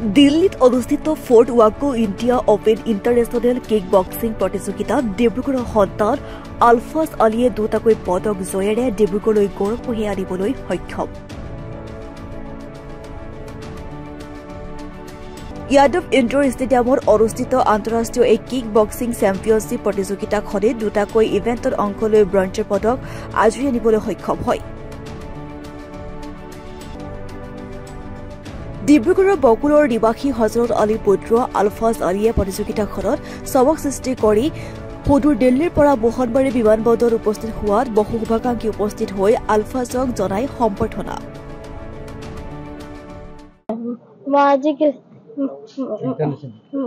দিল্লীত অনুষ্ঠিত ফোৰ্থ ওয়াকো India open international kickboxing প্ৰতিযোগিতাত ডিব্ৰুগড়ৰ সন্তান আলফাজ আলীয়ে দুটাকৈ পদক জয়েৰে ডিব্ৰুগড়লৈ গৌৰৱ কঢ়িয়াই আনিবলৈ সক্ষম। यादव इंडोर स्टेडियामत अनुষ্ঠিত আন্তঃৰাষ্ট্ৰীয় এই কিক বক্সিং চেম্পিয়নশ্বিপ প্ৰতিযোগিতাখনে দুটাকৈ ইভেণ্টত অংশ লৈ ব্ৰঞ্জৰ পদক আজৰি আনিবলৈ সক্ষম হয়। ডিব্ৰুগড়ৰ বকুলৰ নিবাসী হজৰত আলীৰ পুত্ৰ আলফাজ আলীয়ে প্ৰতিযোগিতাখনত চমক সৃষ্টি কৰি সুদূৰ দিল্লীৰ পৰা মোহনবাৰী বিমানবন্দৰত উপস্থিত হোৱাত বহু শুভাকাংক্ষী উপস্থিত হৈ আলফাজক জনাই সম্বৰ্ধনা।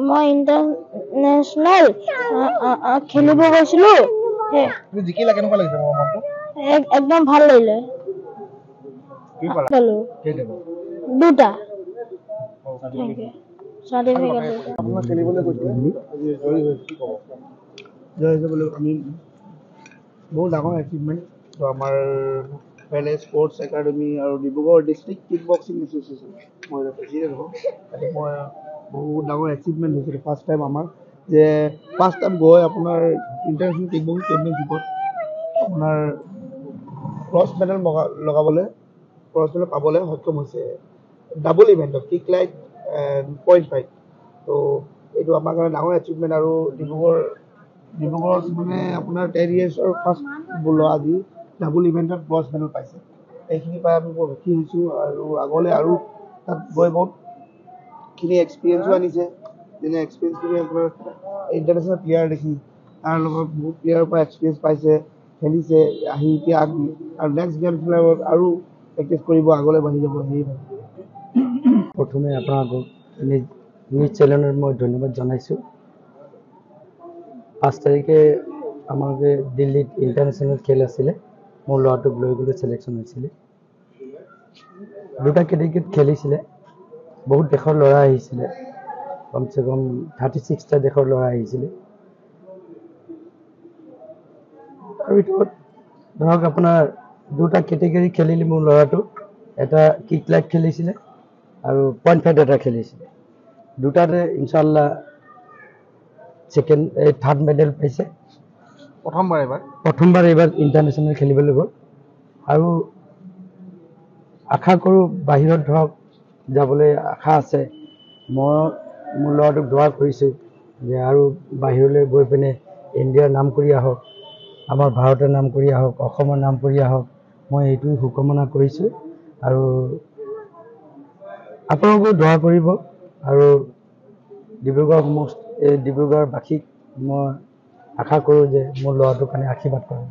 মই ইন্টাৰনেশ্যনেল খেলিব গৈছিলো, একদম ভাল লাগিলে। দুটা বহুত ডাঙৰ এচিভমেণ্ট আমাৰ স্পৰ্টছ একাডেমি আৰু Dibrugarh district kick boxing association মই প্ৰেচিডেণ্ট হওঁ। তাতে মই বহুত ডাঙৰ এচিভমেণ্ট হৈছিলে ফাৰ্ষ্ট টাইম আমাৰ, যে ফাৰ্ষ্ট টাইম গৈ আপোনাৰ ইণ্টাৰনেশ্যনেল কিক বক্সিং চেম্পিয়নশ্বিপত আপোনাৰ ক্ৰছ মেডেল পাবলৈ সক্ষম হৈছে। ডাবল ইভেণ্টত kick light and point fight. ত' এইটো আমাৰ কাৰণে ডাঙৰ এচিভমেণ্ট। আৰু ডিব্ৰুগড়ত মানে আপোনাৰ 10 yearsৰ ফাৰ্ষ্ট ল'ৰা আজি ডাবল ইভেণ্টত ব্ৰঞ্জ মেডেল পাইছে। এইখিনি পাই আমি বৰ সুখী হৈছোঁ আৰু আগলৈ আৰু তাত গৈ বহুতখিনি এক্সপিৰিয়েঞ্চো আনিছে। যেনে এক্সপিৰিয়েঞ্চখিনি আপোনাৰ ইণ্টাৰনেশ্যনেল প্লেয়াৰ দেখি তাৰ লগত বহুত প্লেয়াৰৰ পৰা এক্সপিৰিয়েঞ্চ পাইছে, খেলিছে, আহি এতিয়া আৰু নেক্সট গেমছবিলাকত আৰু প্ৰেক্টিছ কৰিব, আগলৈ বাঢ়ি যাব। সেয়ে প্ৰথমে আপোনাক নিউজ চেনেলত মই ধন্যবাদ জনাইছোঁ। 5 তাৰিখে আমাৰ দিল্লীত ইণ্টাৰনেশ্যনেল খেল আছিলে, মোৰ ল'ৰাটোক লৈ গ'লে ছিলেকশ্যন হৈছিলে। দুটা কেটেগৰীত খেলিছিলে, বহুত দেশৰ ল'ৰা আহিছিলে, কমচে কম 36টা দেশৰ ল'ৰা আহিছিলে। তাৰ ভিতৰত ধৰক আপোনাৰ দুটা কেটেগৰী খেলিলে মোৰ ল'ৰাটো, এটা কিক লাইট খেলিছিলে আৰু পইণ্ট ফাইট এটা খেলিছিলে। দুটাতে ইনশাল্লাহ থাৰ্ড মেডেল পাইছে। প্ৰথমবাৰ এইবাৰ ইণ্টাৰনেশ্যনেল খেলিবলৈ গ'ল আৰু আশা কৰোঁ বাহিৰত ধৰক যাবলৈ আশা আছে। মই মোৰ ল'ৰাটোক দোৱা কৰিছোঁ যে আৰু বাহিৰলৈ গৈ পিনে ইণ্ডিয়াৰ নাম কৰি আহক, আমাৰ ভাৰতৰ নাম কৰি আহক, অসমৰ নাম কৰি আহক। মই এইটোৱে শুভকামনা কৰিছোঁ আৰু আপোনালোকেও দোৱা কৰিব। আৰু ডিব্ৰুগড়বাসীক মই আশা কৰোঁ যে মোৰ ল'ৰাটোৰ কাৰণে আশীৰ্বাদ কৰিব।